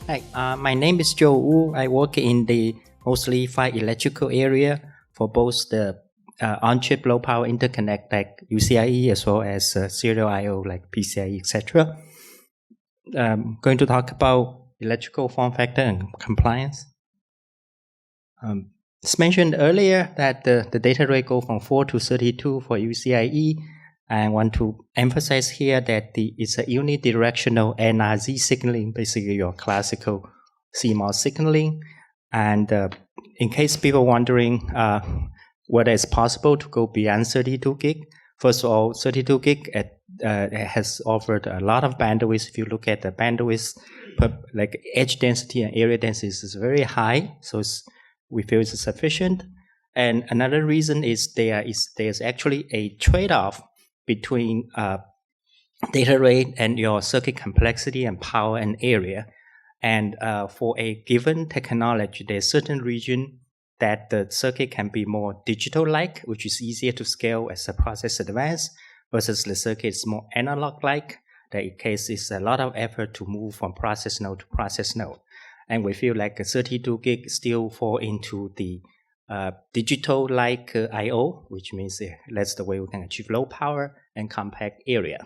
Hi, my name is Joe Wu. I work in the mostly 5 electrical area for both the on-chip low-power interconnect like UCIe as well as serial I/O like PCIe, etc. Going to talk about electrical form factor and compliance. It's mentioned earlier that the data rate go from 4 to 32 for UCIe. I want to emphasize here that it's a unidirectional NRZ signaling, basically your classical CMOS signaling. And in case people wondering whether it's possible to go beyond 32 gig, first of all, 32 gig has offered a lot of bandwidth. If you look at the bandwidth, like edge density and area density is very high, so we feel it's sufficient. And another reason is there's actually a trade-off between data rate and your circuit complexity and power and area. And for a given technology, there's certain region that the circuit can be more digital-like, which is easier to scale as the process advances, versus the circuit is more analog-like. That in case it's a lot of effort to move from process node to process node. And we feel like a 32 gig still fall into the digital-like I/O, which means that's the way we can achieve low power and compact area.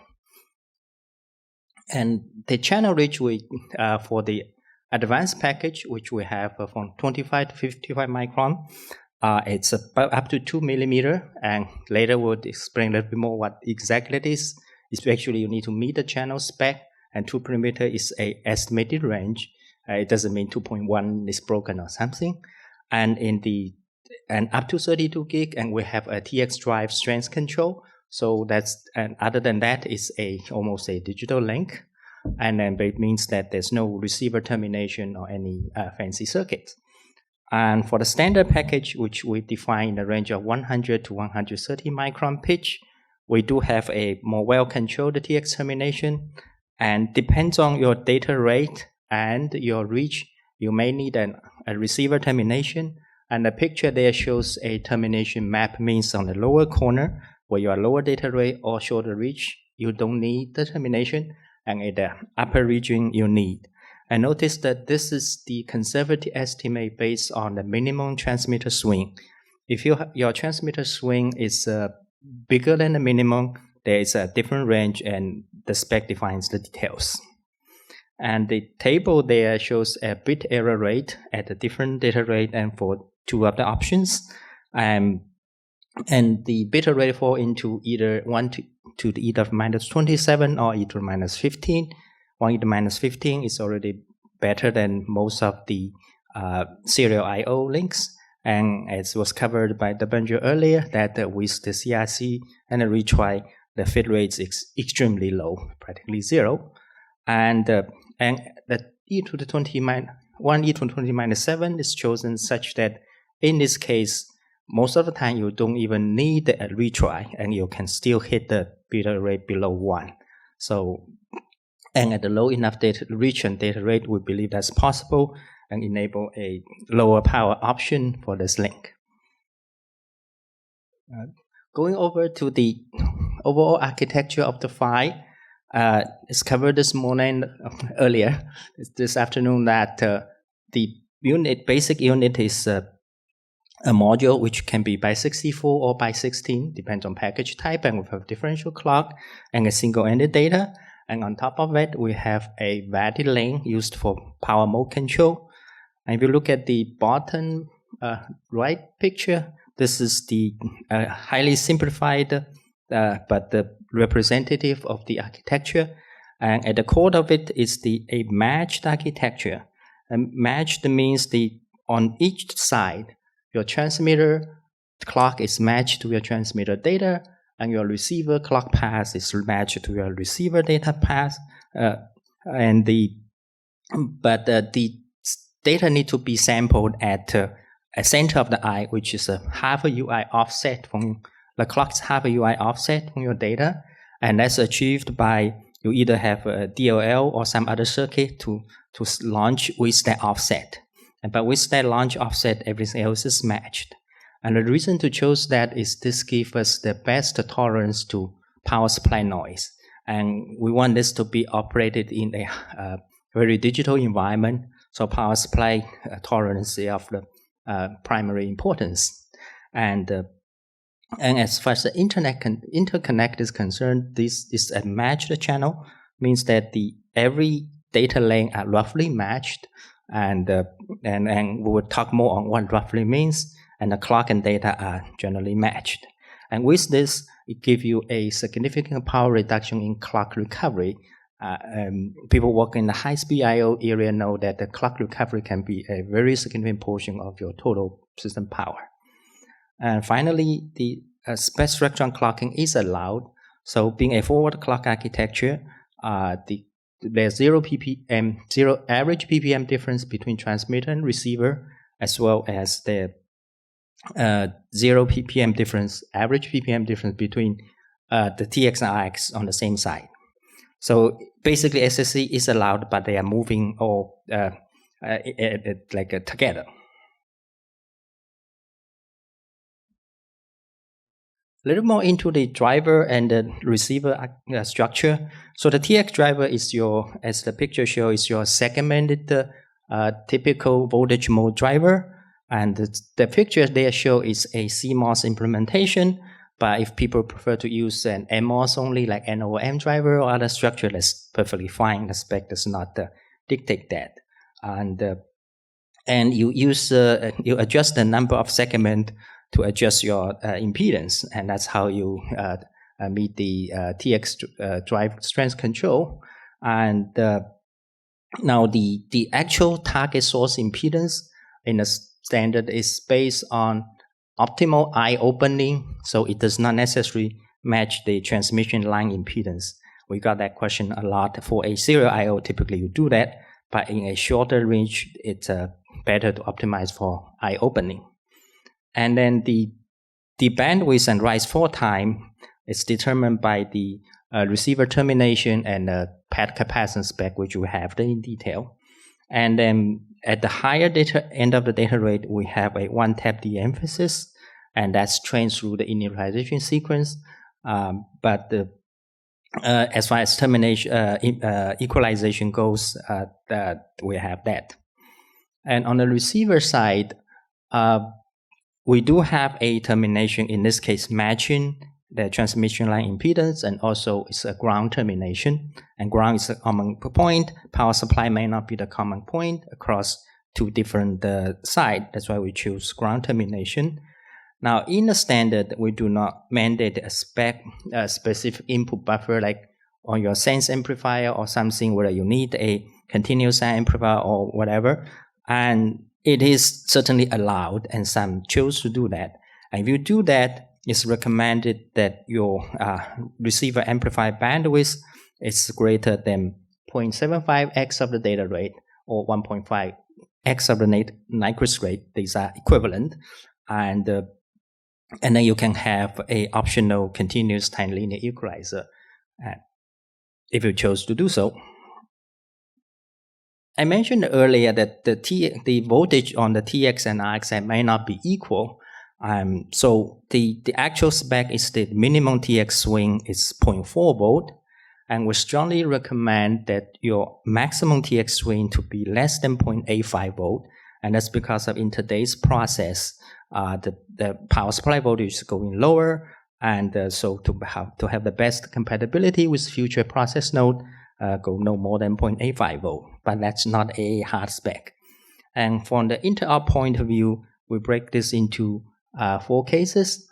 And the channel reach for the advanced package, which we have from 25 to 55 micron, it's up to 2 millimeter. And later we'll explain a little bit more what exactly it is. It's actually you need to meet the channel spec, and 2 millimeter is a estimated range. It doesn't mean 2.1 is broken or something. And up to 32 gig, and we have a TX drive strength control. So and other than that, it's almost a digital link. And then it means that there's no receiver termination or any fancy circuits. And for the standard package, which we define in the range of 100 to 130 micron pitch, we do have a more well-controlled TX termination. And depends on your data rate and your reach, you may need a receiver termination. And the picture there shows a termination map, means on the lower corner, where you are lower data rate or shorter reach, you don't need the termination. And in the upper region, you need. And notice that this is the conservative estimate based on the minimum transmitter swing. If your transmitter swing is bigger than the minimum, there is a different range, and the spec defines the details. And the table there shows a bit error rate at a different data rate and for 2 of the options. And the bit rate fall into either 1 to the either minus 27 or either minus 15. 1 to minus 15 is already better than most of the serial I/O links. And as was covered by the Benjo earlier, that with the CRC and the retry, the fit rate is extremely low, practically 0. And the e to the 1 e to the 20 minus 7 is chosen such that in this case, most of the time you don't even need a retry, and you can still hit the bit rate below 1. So, and at the low enough data reach and data rate, we believe that's possible and enable a lower power option for this link. Going over to the overall architecture of the PHY, it's covered this morning, earlier, this afternoon, that the basic unit is a module which can be by 64 or by 16, depends on package type, and we have differential clock and a single-ended data. And on top of it, we have a VADI link used for power mode control. And if you look at the bottom right picture, this is the highly simplified but the representative of the architecture. And at the core of it is a matched architecture. And matched means on each side, your transmitter clock is matched to your transmitter data, and your receiver clock path is matched to your receiver data path. But the data need to be sampled at a center of the eye, which is a half a UI offset from the clock's half a UI offset from your data, and that's achieved by you either have a DLL or some other circuit to launch with that offset. But with that launch offset, everything else is matched. And the reason to choose that is this gives us the best tolerance to power supply noise. And we want this to be operated in a very digital environment, so power supply tolerance is of the primary importance. And as far as the interconnect is concerned, this is a matched channel, means that every data lane are roughly matched, and we will talk more on what roughly means, and the clock and data are generally matched. And with this, it gives you a significant power reduction in clock recovery. People working in the high-speed I/O area know that the clock recovery can be a very significant portion of your total system power. And finally, the spectrum clocking is allowed. So, being a forward clock architecture, there's zero average PPM difference between transmitter and receiver, as well as the zero PPM difference, average PPM difference between the TX and RX on the same side. So basically, SSC is allowed, but they are moving all together. A little more into the driver and the receiver structure. So the TX driver is as the picture shows, is your segmented typical voltage mode driver. And the picture there show is a CMOS implementation. But if people prefer to use an MOS only, like NOM driver or other structure, that's perfectly fine. The spec does not dictate that. And you use you adjust the number of segments to adjust your impedance, and that's how you meet the TX drive strength control. And now the actual target source impedance in the standard is based on optimal eye opening, so it does not necessarily match the transmission line impedance. We got that question a lot. For a serial I/O, typically you do that, but in a shorter range, it's better to optimize for eye opening. And then the bandwidth and rise-fall time is determined by the receiver termination and pad capacitance spec, which we have in detail. And then at the higher end of the data rate, we have a one-tap de-emphasis, and that's trained through the initialization sequence. But as far as termination equalization goes, that we have that. And on the receiver side, we do have a termination, in this case matching the transmission line impedance, and also it's a ground termination. And ground is a common point. Power supply may not be the common point across two different sides. That's why we choose ground termination. Now, in the standard, we do not mandate a specific input buffer, like on your sense amplifier or something where you need a continuous amplifier or whatever. And it is certainly allowed, and some choose to do that. And if you do that, it's recommended that your receiver amplifier bandwidth is greater than 0.75x of the data rate or 1.5x of the Nyquist rate. These are equivalent. And then you can have a optional continuous time linear equalizer if you chose to do so. I mentioned earlier that the voltage on the TX and RX may not be equal. So the actual spec is the minimum TX swing is 0.4 volt, and we strongly recommend that your maximum TX swing to be less than 0.85 volt, and that's because of in today's process, the power supply voltage is going lower, and so to have the best compatibility with future process node, go no more than 0.85 volt, but that's not a hard spec. And from the interop point of view, we break this into 4 cases.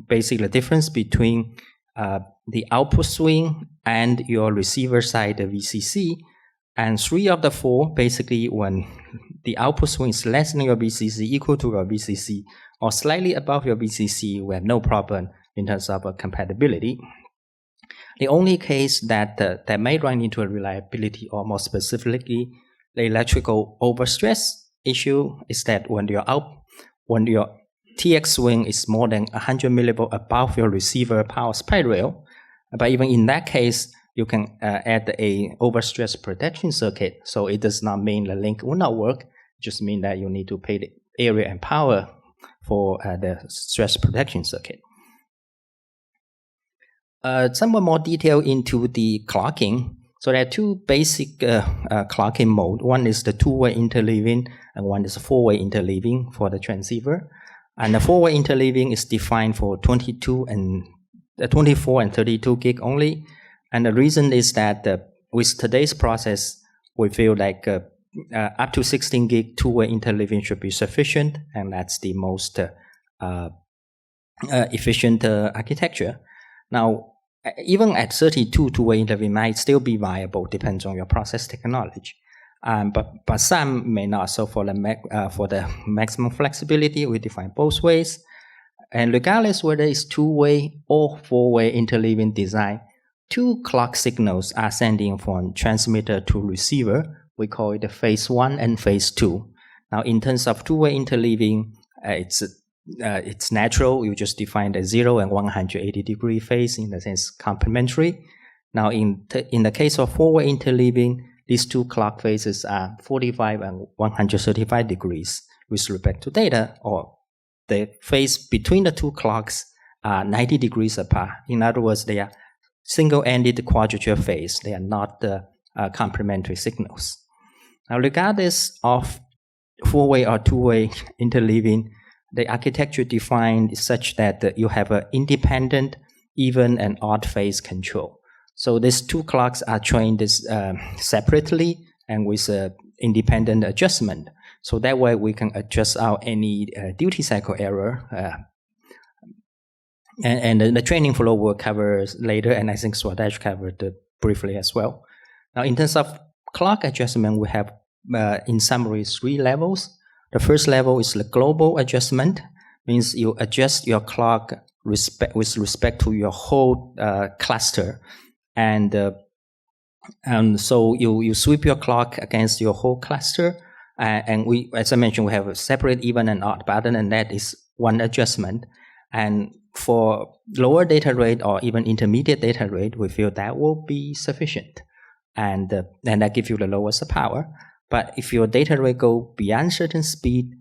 Basically, the difference between the output swing and your receiver side VCC, and 3 of the 4, basically when the output swing is less than your VCC, equal to your VCC, or slightly above your VCC, we have no problem in terms of compatibility. The only case that may run into a reliability, or more specifically, the electrical overstress issue, is that when your TX swing is more than 100 millivolt above your receiver power supply rail, but even in that case, you can add a overstress protection circuit. So it does not mean the link will not work; it just means that you need to pay the area and power for the stress protection circuit. Somewhat more detail into the clocking. So there are two basic clocking mode. One is the two-way interleaving, and one is four-way interleaving for the transceiver. And the four-way interleaving is defined for 24 and 32 gig only. And the reason is that with today's process, we feel like up to 16 gig two-way interleaving should be sufficient, and that's the most efficient architecture. Now, even at 32 two-way interleaving might still be viable, depends on your process technology. But some may not. So for the maximum flexibility, we define both ways. And regardless whether it's two-way or four-way interleaving design, two clock signals are sending from transmitter to receiver. We call it phase 1 and phase 2. Now, in terms of two-way interleaving, it's natural. You just define the 0 and 180 degree phase, in the sense complementary. Now, in the case of four-way interleaving, these two clock phases are 45 and 135 degrees with respect to data, or the phase between the two clocks are 90 degrees apart. In other words, they are single-ended quadrature phase. They are not complementary signals. Now, regardless of four-way or two-way interleaving, the architecture defined is such that you have an independent, even, and odd phase control. So these two clocks are trained separately and with independent adjustment. So that way we can adjust out any duty cycle error. And the training flow will cover later, and I think Swadesh covered briefly as well. Now, in terms of clock adjustment, we have, in summary, 3 levels. The first level is the global adjustment, means you adjust your clock with respect to your whole cluster. And so you sweep your clock against your whole cluster. And we, as I mentioned, we have a separate even and odd, but other than that is one adjustment. And for lower data rate or even intermediate data rate, we feel that will be sufficient. And that gives you the lowest power. But if your data rate go beyond certain speed,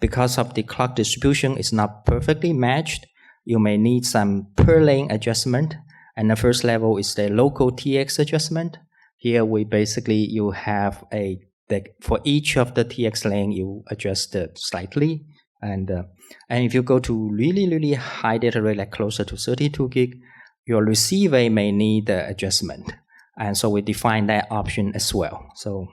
because of the clock distribution is not perfectly matched, you may need some per lane adjustment. And the first level is the local TX adjustment. Here we basically, you have for each of the TX lane, you adjust slightly. And if you go to really, really high data rate, like closer to 32 gig, your receiver may need the adjustment. And so we define that option as well. So,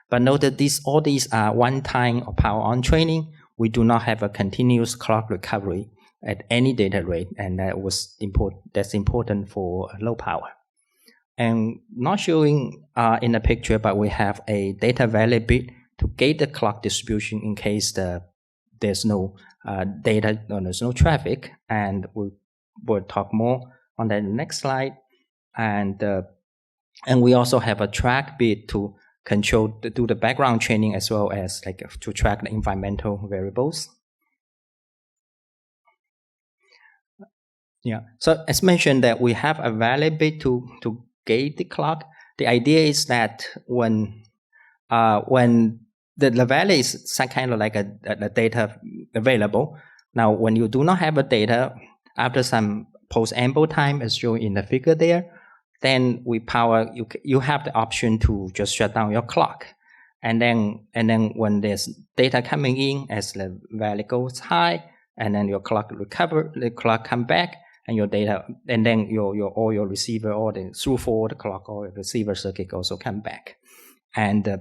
but note that all these are one-time or power-on training. We do not have a continuous clock recovery at any data rate, and that's important for low power. And not showing in the picture, but we have a data valley bit to gate the clock distribution in case there's no data or there's no traffic. And we'll talk more on that in the next slide. And we also have a track bit to do the background training, as well as to track the environmental variables. Yeah. So as mentioned, that we have a valley bit to gate the clock. The idea is that when the valley is some kind of like a data available. Now, when you do not have a data, after some post-ample time, as shown in the figure there, then you have the option to just shut down your clock. And then when there's data coming in, as the value goes high, and then your clock the clock come back, and your data, and then your receiver or the through forward clock or receiver circuit also come back. And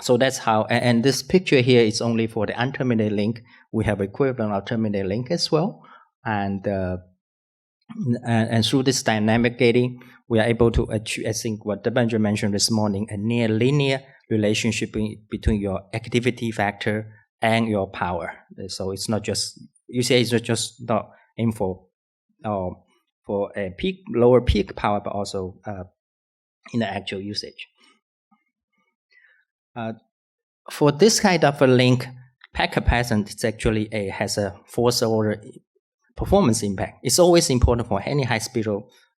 so that's how, and this picture here is only for the unterminated link. We have equivalent of terminated link as well. And through this dynamic gating, we are able to achieve, I think what Debendra mentioned this morning, a near linear relationship between your activity factor and your power. So it's not just, UCIe is just not aim for a lower peak power, but also in the actual usage. For this kind of a link, pack capacitance it's actually has a fourth order performance impact. It's always important for any high speed,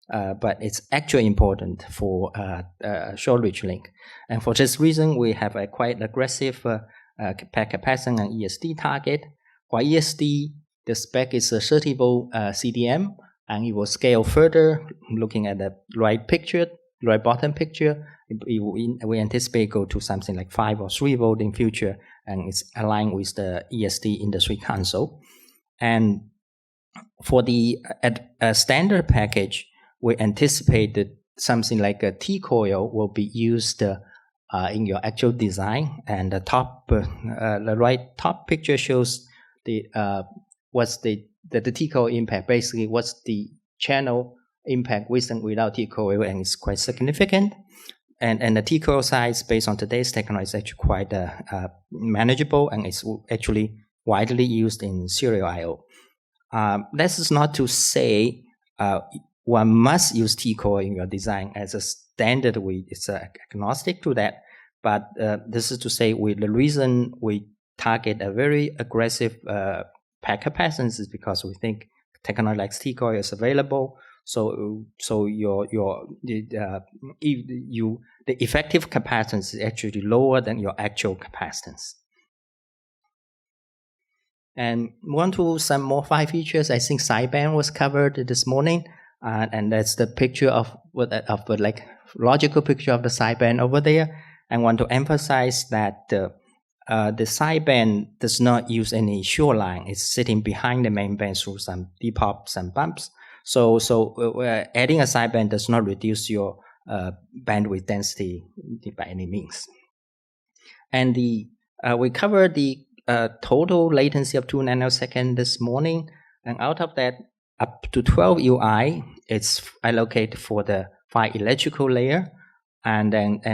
but it's actually important for a short reach link. And for this reason, we have a quite aggressive pack capacitance and ESD target. For ESD, the spec is a 30 volt CDM, and it will scale further. Looking at the right picture, right bottom picture, we anticipate go to something like 5 or 3 volt in future, and it's aligned with the ESD industry console. And for the standard package, we anticipate that something like a T-coil will be used in your actual design. And the right top picture shows the what's the T-coil impact. Basically, what's the channel impact with and without T-coil, and it's quite significant. And the T-coil size, based on today's technology, is actually quite manageable, and it's actually widely used in serial I/O. This is not to say one must use T-coil in your design as a standard. It's agnostic to that, but this is to say the reason we target a very aggressive pack capacitance is because we think technology like T-coil is available. So the effective capacitance is actually lower than your actual capacitance. And one to some more 5 features. I think sideband was covered this morning, and that's the picture of like logical picture of the sideband over there. I want to emphasize that the sideband does not use any shoreline. It's sitting behind the main band through some depops and bumps. So adding a sideband does not reduce your bandwidth density by any means. And we covered the total latency of 2 nanoseconds this morning, and out of that, up to 12 UI, it's allocated for the 5 electrical layer, and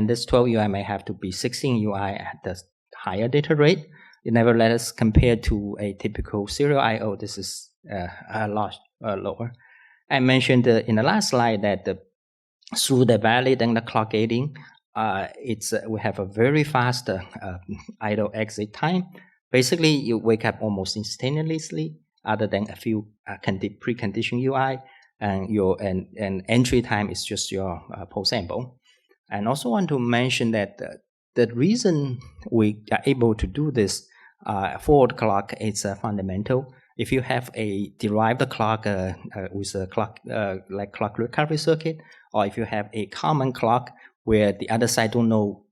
this 12 UI may have to be 16 UI at the higher data rate. Nevertheless, compared to a typical serial I/O, this is a lot lower. I mentioned in the last slide that through the valid and the clock gating, we have a very fast idle exit time. Basically, you wake up almost instantaneously, other than a few preconditioned UI, and your entry time is just your post sample. And also want to mention that the reason we are able to do this forward clock is fundamental. If you have a derived clock with a clock like clock recovery circuit, or if you have a common clock where the other side don't know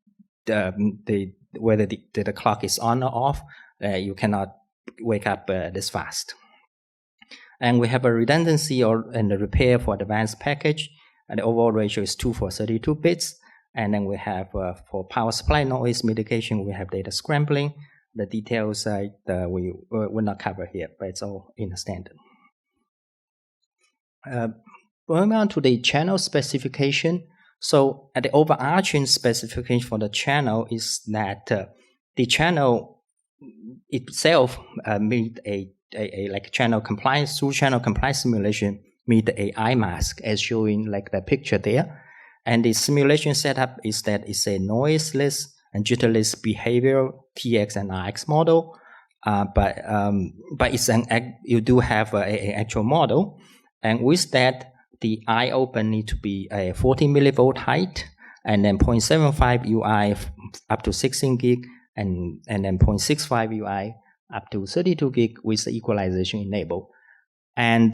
whether the clock is on or off, you cannot wake up this fast. And we have a redundancy and a repair for advanced package, and the overall ratio is 2 for 32 bits. And then we have for power supply noise mitigation, we have data scrambling. The details we will not cover here, but it's all in the standard. Going on to the channel specification. So the overarching specification for the channel is that the channel itself meet a like channel compliance, through channel compliance simulation, meet the AI mask as shown like the picture there. And the simulation setup is that it's a noiseless and jitterless behavioral TX and RX model, but it's you do have an actual model, and with that the I open need to be a 40 millivolt height, and then 0.75 UI up to 16 gig, and then 0.65 UI up to 32 gig with the equalization enabled, and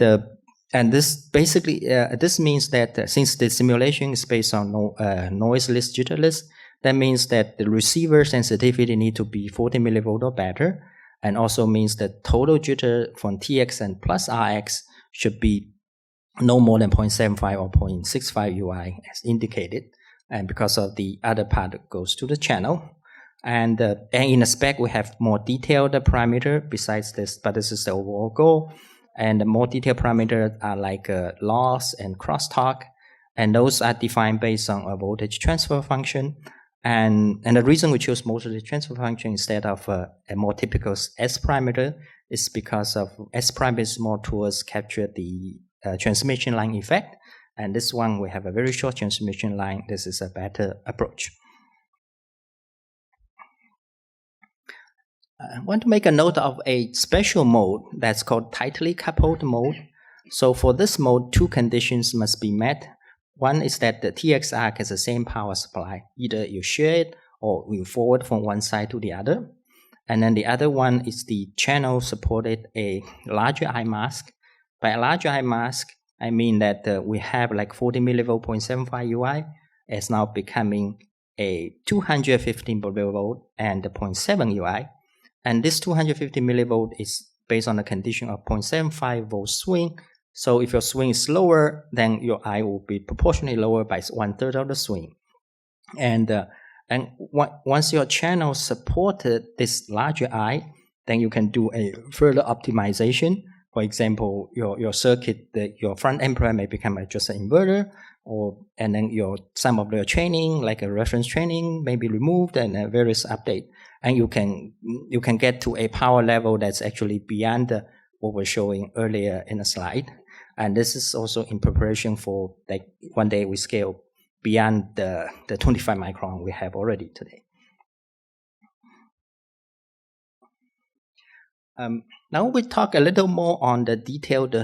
this basically this means that since the simulation is based on noiseless, jitterless, that means that the receiver sensitivity need to be 40 millivolt or better, and also means that total jitter from TX and plus RX should be no more than 0.75 or 0.65 UI as indicated, and because of the other part that goes to the channel. And in the spec we have more detailed parameter besides this, but this is the overall goal. And the more detailed parameters are like loss and crosstalk, and those are defined based on a voltage transfer function. And the reason we chose voltage transfer function instead of a more typical S parameter is because of S parameter is more towards capture the transmission line effect, and this one we have a very short transmission line. This is a better approach. I want to make a note of a special mode that's called tightly coupled mode. So for this mode, 2 conditions must be met. One is that the TX arc has the same power supply. Either you share it or you forward from one side to the other. And then the other one is the channel supported a larger I mask. By a larger I mask, I mean that we have like 40 millivolt 0.75 UI, is now becoming a 250 millivolt and 0.7 UI. And this 250 millivolt is based on the condition of 0.75 volt swing. So if your swing is lower, then your I will be proportionally lower by 1/3 of the swing. And once your channel supported this larger I, then you can do a further optimization. For example, your circuit, your front amplifier may become just an inverter, and then some of the training, like a reference training, may be removed and various update. And you can get to a power level that's actually beyond what we're showing earlier in the slide. And this is also in preparation for like one day we scale beyond the 25 micron we have already today. Now we talk a little more on the detailed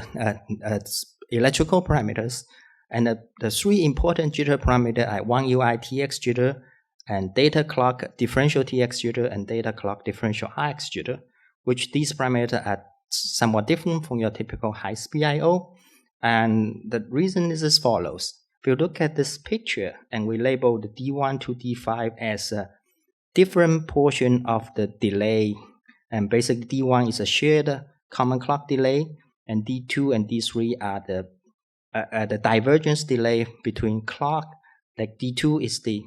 electrical parameters. And the three important jitter parameters are 1 UI TX jitter, and data clock differential TX jitter, and data clock differential RX jitter, which these parameters are somewhat different from your typical high-speed I/O. And the reason is as follows. If you look at this picture and we label the D1 to D5 as a different portion of the delay, and basically D1 is a shared common clock delay, and D2 and D3 are the divergence delay between clock. Like D2 is the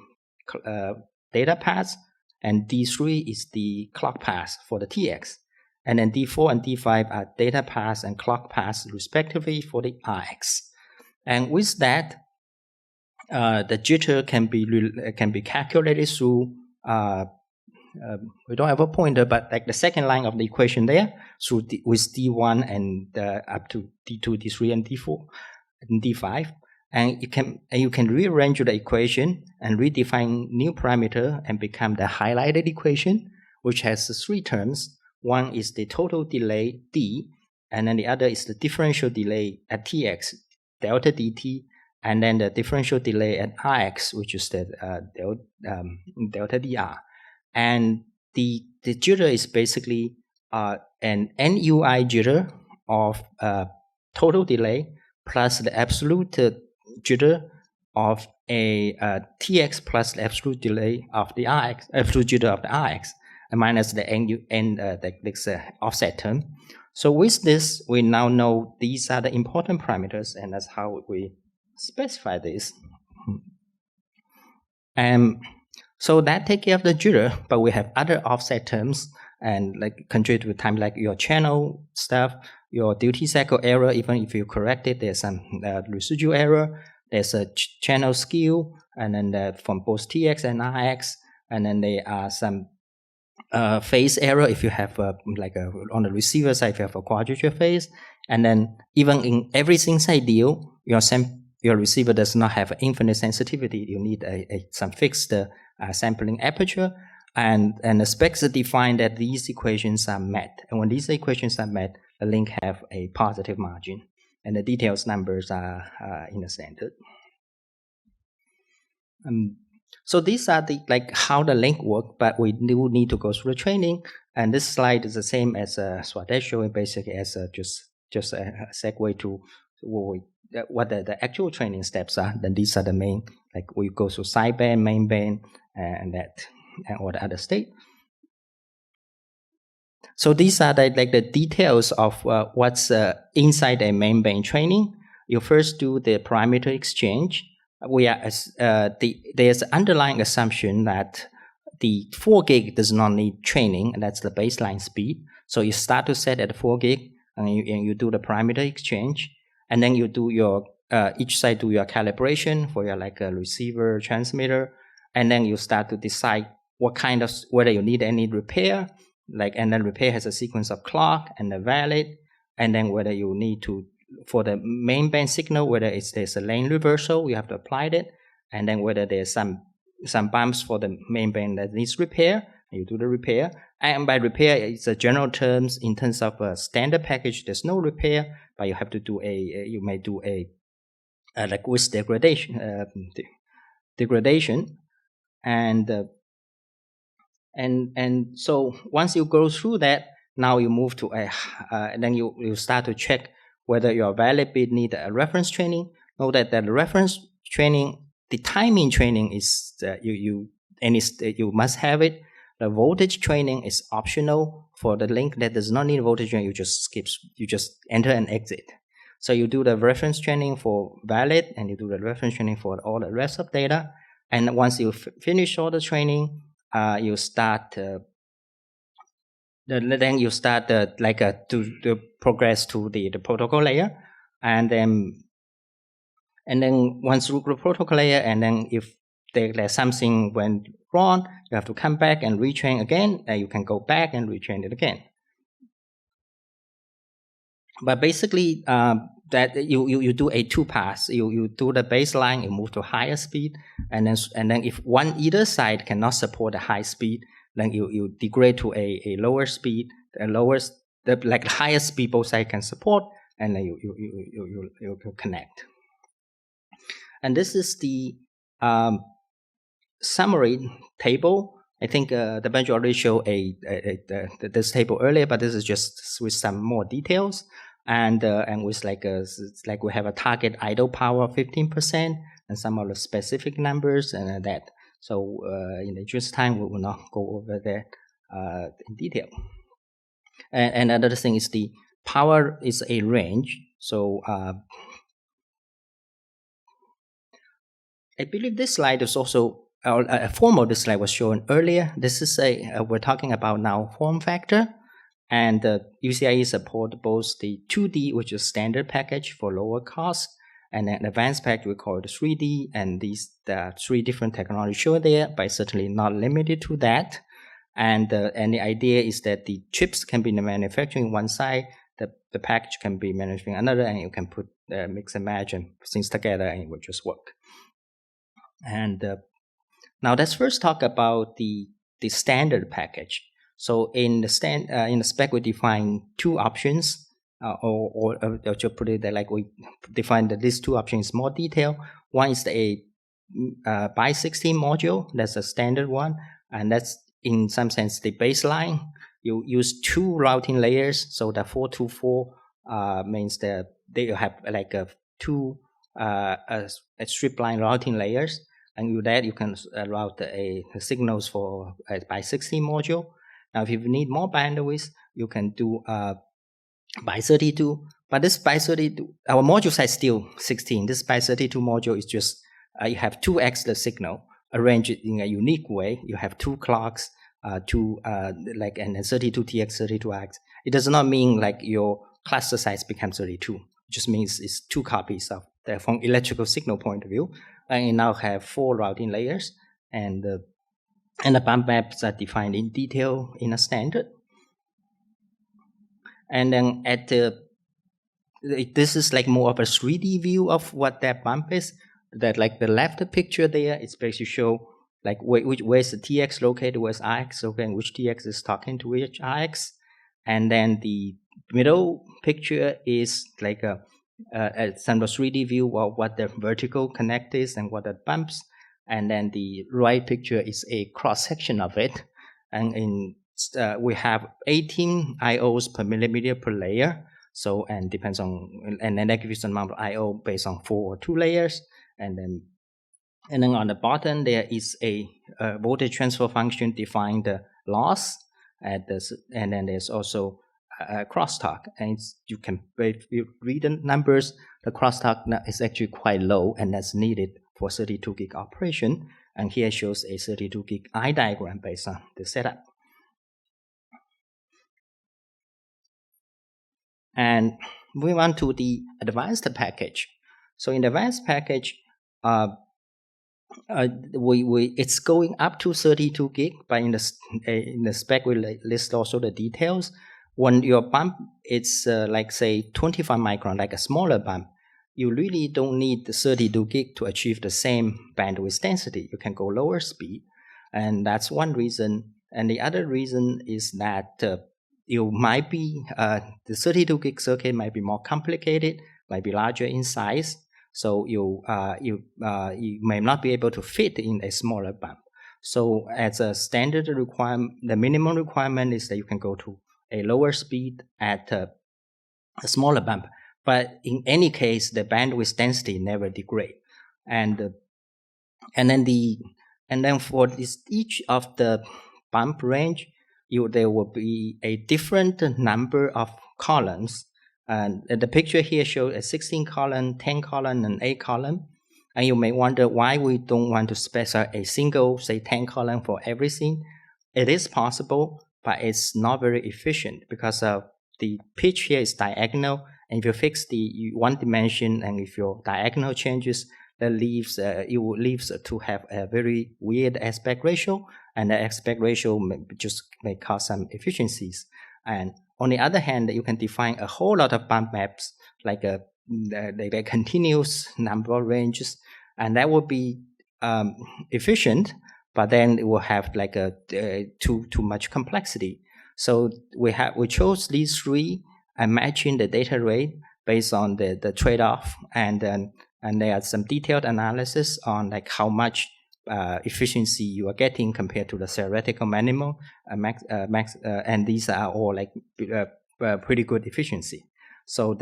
data path, and D3 is the clock path for the TX. And then D4 and D5 are data path and clock path respectively for the RX. And with that, the jitter can be calculated through we don't have a pointer, but like the second line of the equation there, through with D1 and up to D2, D3, and D4 and D5. And you can rearrange the equation and redefine new parameter and become the highlighted equation, which has three terms. One is the total delay D, and then the other is the differential delay at TX, delta DT, and then the differential delay at RX, which is the delta DR. And the jitter is basically an NUI jitter of total delay plus the absolute jitter of a TX plus the absolute delay of the RX, absolute jitter of the RX, and minus the offset term. So with this, we now know these are the important parameters, and that's how we specify this. So that takes care of the jitter, but we have other offset terms and like contribute to time, like your channel stuff, your duty cycle error. Even if you correct it, there's some residual error. There's a channel skew, and then from both TX and RX, and then there are some phase error if you have on the receiver side, if you have a quadrature phase, and then even in everything ideal, your receiver does not have infinite sensitivity. You need some fixed sampling aperture, and the specs define that these equations are met. And when these equations are met, the link have a positive margin, and the details numbers are in the standard. So these are how the link work, but we do need to go through the training. And this slide is the same as Swadesh showing, basically as just a segue to what the actual training steps are. Then these are the main, we go through sideband, main band, and all the other state. So these are the details of what's inside a main band training. You first do the parameter exchange. There's an underlying assumption that the 4 gig does not need training, and that's the baseline speed. So you start to set at 4 gig, and you do the parameter exchange, and then you do your each side do your calibration for your receiver, transmitter, and then you start to decide whether you need any repair, and then repair has a sequence of clock and the valid, and then whether you need to, for the main band signal, whether there's a lane reversal, you have to apply it, and then whether there's some bumps for the main band that needs repair, you do the repair. And by repair, it's a general terms. In terms of a standard package, there's no repair, but you have to do you may do a with degradation, and so once you go through that, now you move to then you start to check whether your valid bit need a reference training. Know that the reference training the timing training is you must have it. The voltage training is optional. For the link that does not need voltage training, you just enter and exit. So you do the reference training for valid, and you do the reference training for all the rest of data. And once you finish all the training, you start. Then you start to progress to the protocol layer, and then once you the protocol layer, and then if there's something went wrong, you have to come back and retrain again, and you can go back and retrain it again. But basically, that you do a two pass. You do the baseline, you move to higher speed, and then if either side cannot support a high speed, then you degrade to a lower speed, the highest speed both sides can support, and then you connect. And this is the summary table. I think the bench already showed this table earlier, but this is just with some more details. And with we have a target idle power of 15% and some of the specific numbers and that. So in the interest of time, we will not go over that in detail. And another thing is the power is a range. So I believe this slide is also a form of this slide was shown earlier. This is we're talking about now form factor. And UCIe support both the 2D, which is standard package for lower cost, and an advanced package we call it 3D. And the three different technologies shown there, but certainly not limited to that. And the idea is that the chips can be manufacturing one side, the package can be manufacturing another, and you can put mix and match and things together, and it will just work. And now let's first talk about the standard package. So in the spec, we define two options, or just put it that we define these two options more detail. One is a by 16 module. That's a standard one, and that's in some sense the baseline. You use two routing layers, so the 424 means that they have two strip line routing layers, and with that you can route the signals for by 16 module. Now, if you need more bandwidth, you can do by 32. But this by 32, our module size is still 16. This by 32 module is just you have 2x the signal arranged in a unique way. You have two clocks, and 32tx, 32x. It does not mean your cluster size becomes 32. It just means it's two copies of from electrical signal point of view. And you now have 4 routing layers, and the bump maps are defined in detail in a standard. And then this is more of a 3D view of what that bump is. That the left picture there is basically show where's the TX located, where's RX located, and which TX is talking to which RX. And then the middle picture is some of 3D view of what the vertical connect is and what the bumps. And then the right picture is a cross section of it, and we have 18 IOs per millimeter per layer. So and depends on, and then that gives an amount of IO based on 4 or 2 layers, and then on the bottom there is a voltage transfer function define the loss at this, and then there's also a crosstalk, and if you read the numbers, the crosstalk is actually quite low, and that's needed for 32 gig operation. And here shows a 32 gig eye diagram based on the setup. And moving on to the advanced package. So in the advanced package, it's going up to 32 gig, but in the spec we list also the details. When your bump it's say 25 micron, like a smaller bump, you really don't need the 32 gig to achieve the same bandwidth density. You can go lower speed, and that's one reason. And the other reason is that you might be the 32 gig circuit might be more complicated, might be larger in size, so you may not be able to fit in a smaller bump. So as a standard requirement, the minimum requirement is that you can go to a lower speed at a smaller bump. But in any case, the bandwidth density never degrade. And And then for each of the bump range, there will be a different number of columns. And the picture here shows a 16 column, 10 column, and 8 column. And you may wonder why we don't want to specify a single, say, 10 column for everything. It is possible, but it's not very efficient because the pitch here is diagonal. And if you fix the one dimension, and if your diagonal changes, that leaves it leaves to have a very weird aspect ratio, and the aspect ratio may cause some efficiencies. And on the other hand, you can define a whole lot of bump maps, like a continuous number of ranges, and that will be efficient, but then it will have like too much complexity. So we chose these three and matching the data rate based on the trade-off, and there are some detailed analysis on like how much efficiency you are getting compared to the theoretical minimum max, and these are all like pretty good efficiency. So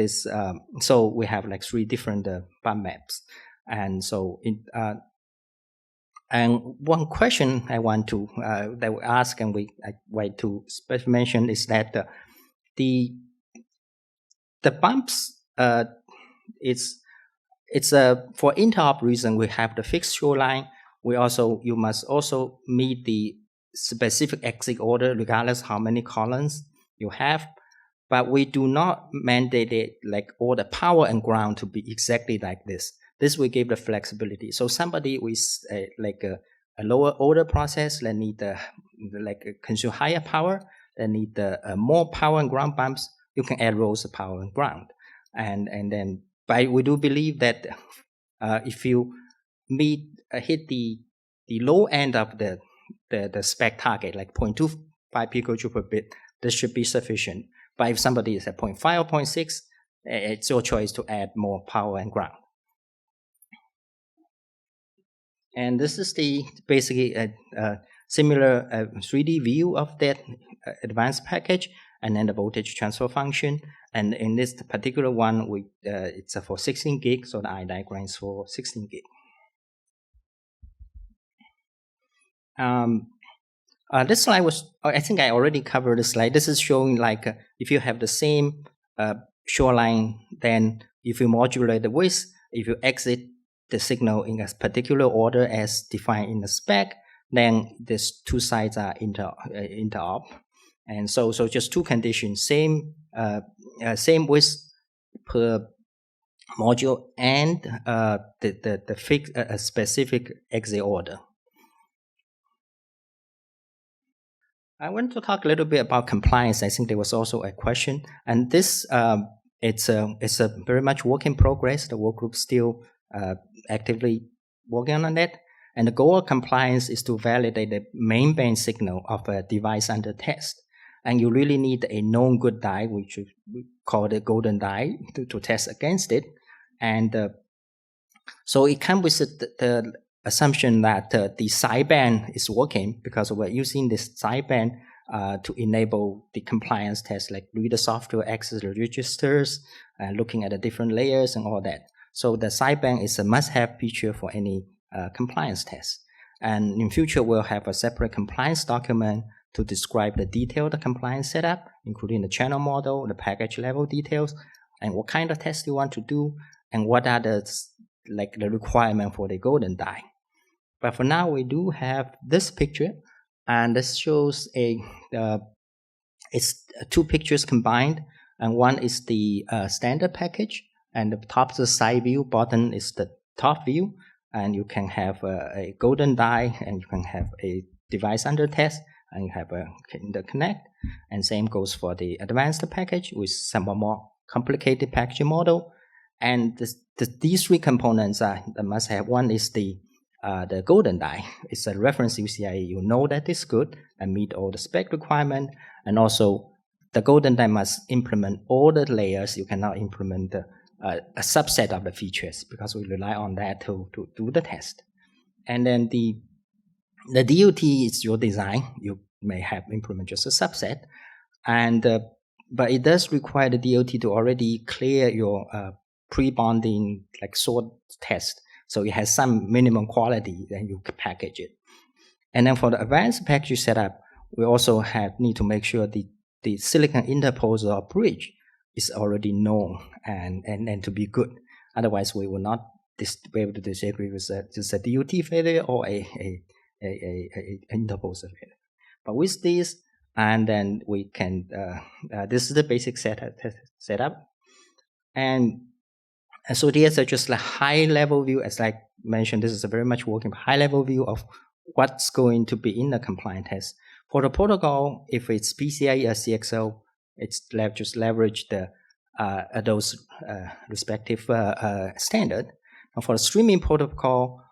so we have like three different bump maps, and so and one question I want to that we ask, and I want to mention, is that the bumps it's for interop reason, we have the fixed shoreline. You must also meet the specific exit order regardless how many columns you have, but we do not mandate it like all the power and ground to be exactly like this. This will give the flexibility. So somebody with a lower order process that need consume higher power, that need more power and ground bumps, you can add rows of power and ground, and then. But we do believe that if you hit the low end of the spec target, like 0.25 picojoule per bit, this should be sufficient. But if somebody is at 0.5 or 0.6, it's your choice to add more power and ground. And this is basically a similar 3D view of that advanced package, and then the voltage transfer function. And in this particular one, it's for 16 gig, so the eye diagram is for 16 gig. This slide I think I already covered this slide. This is showing like if you have the same shoreline, then if you modulate the width, if you exit the signal in a particular order as defined in the spec, then these two sides are interop. And so just two conditions: same width per module, and the fixed specific exit order. I want to talk a little bit about compliance. I think there was also a question, and this it's a very much work in progress. The work group still actively working on that. And the goal of compliance is to validate the main band signal of a device under test. And you really need a known good die, which we call the golden die, to test against it. And so it comes with the assumption that the sideband is working, because we're using this sideband to enable the compliance test, like read the software, access the registers, looking at the different layers and all that. So the sideband is a must-have feature for any compliance test. And in future, we'll have a separate compliance document to describe the detailed compliance setup, including the channel model, the package level details, and what kind of tests you want to do, and what are the requirement for the golden die. But for now, we do have this picture, and this shows it's two pictures combined, and one is the standard package, and the top is the side view, bottom is the top view, and you can have a golden die, and you can have a device under test, and you have a interconnect, and same goes for the advanced package with somewhat more complicated packaging model. And these three components are the must-have. One is the golden die. It's a reference UCIe. You know that it's good and meet all the spec requirement. And also, the golden die must implement all the layers. You cannot implement a subset of the features, because we rely on that to do the test. And then the DOT is your design. You may have implement just a subset, and but it does require the DOT to already clear your pre-bonding sort test. So it has some minimum quality, then you can package it. And then for the advanced package setup, we also need to make sure the silicon interposer or bridge is already known and to be good. Otherwise, we will not be able to disagree with just a DUT failure or a interposer failure. But with this, and then we can, this is the basic setup. And so there's just a high-level view, as I mentioned, this is a very much working high-level view of what's going to be in the compliant test. For the protocol, if it's PCIe or CXL, it's just leverage those respective standard. And for the streaming protocol,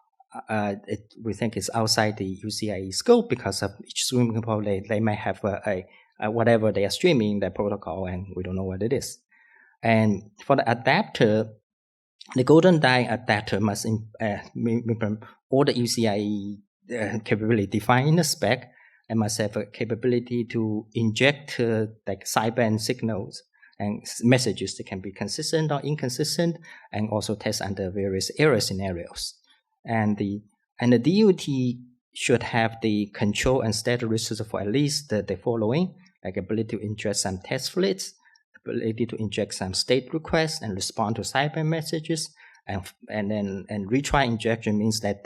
we think it's outside the UCIe scope because of each streaming protocol, they might have whatever they are streaming, the protocol, and we don't know what it is. And for the adapter, the golden die adapter must implement all the UCIe capability defined in the spec and must have a capability to inject like sideband signals and messages that can be consistent or inconsistent, and also test under various error scenarios. And the DUT should have the control and status resources for at least the following, like ability to inject some test flits, ability to inject some state requests and respond to sideband messages, and retry injection means that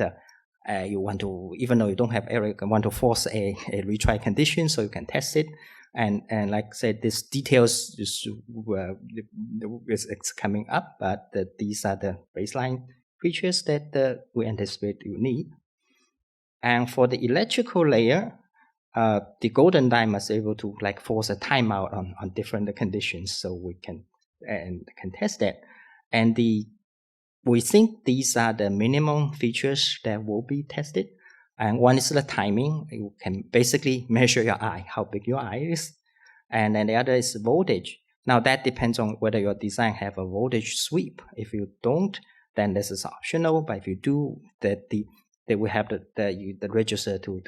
you want to, even though you don't have error, you want to force a retry condition so you can test it. And like I said, this details is coming up, but these are the baseline features that we anticipate you need. And for the electrical layer, the golden die must be able to like force a timeout on different conditions, so we can test that. And we think these are the minimum features that will be tested. And one is the timing. You can basically measure your eye, how big your eye is. And then the other is voltage. Now that depends on whether your design have a voltage sweep. If you don't, then this is optional. But if you do, they will have the register to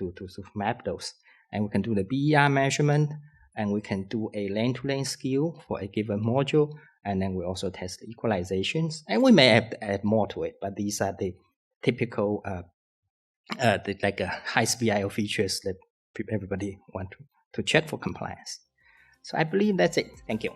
map those. And we can do the BER measurement, and we can do a lane-to-lane skew for a given module. And then we also test the equalizations. And we may add more to it, but these are the typical high-speed I/O features that everybody want to check for compliance. So I believe that's it. Thank you.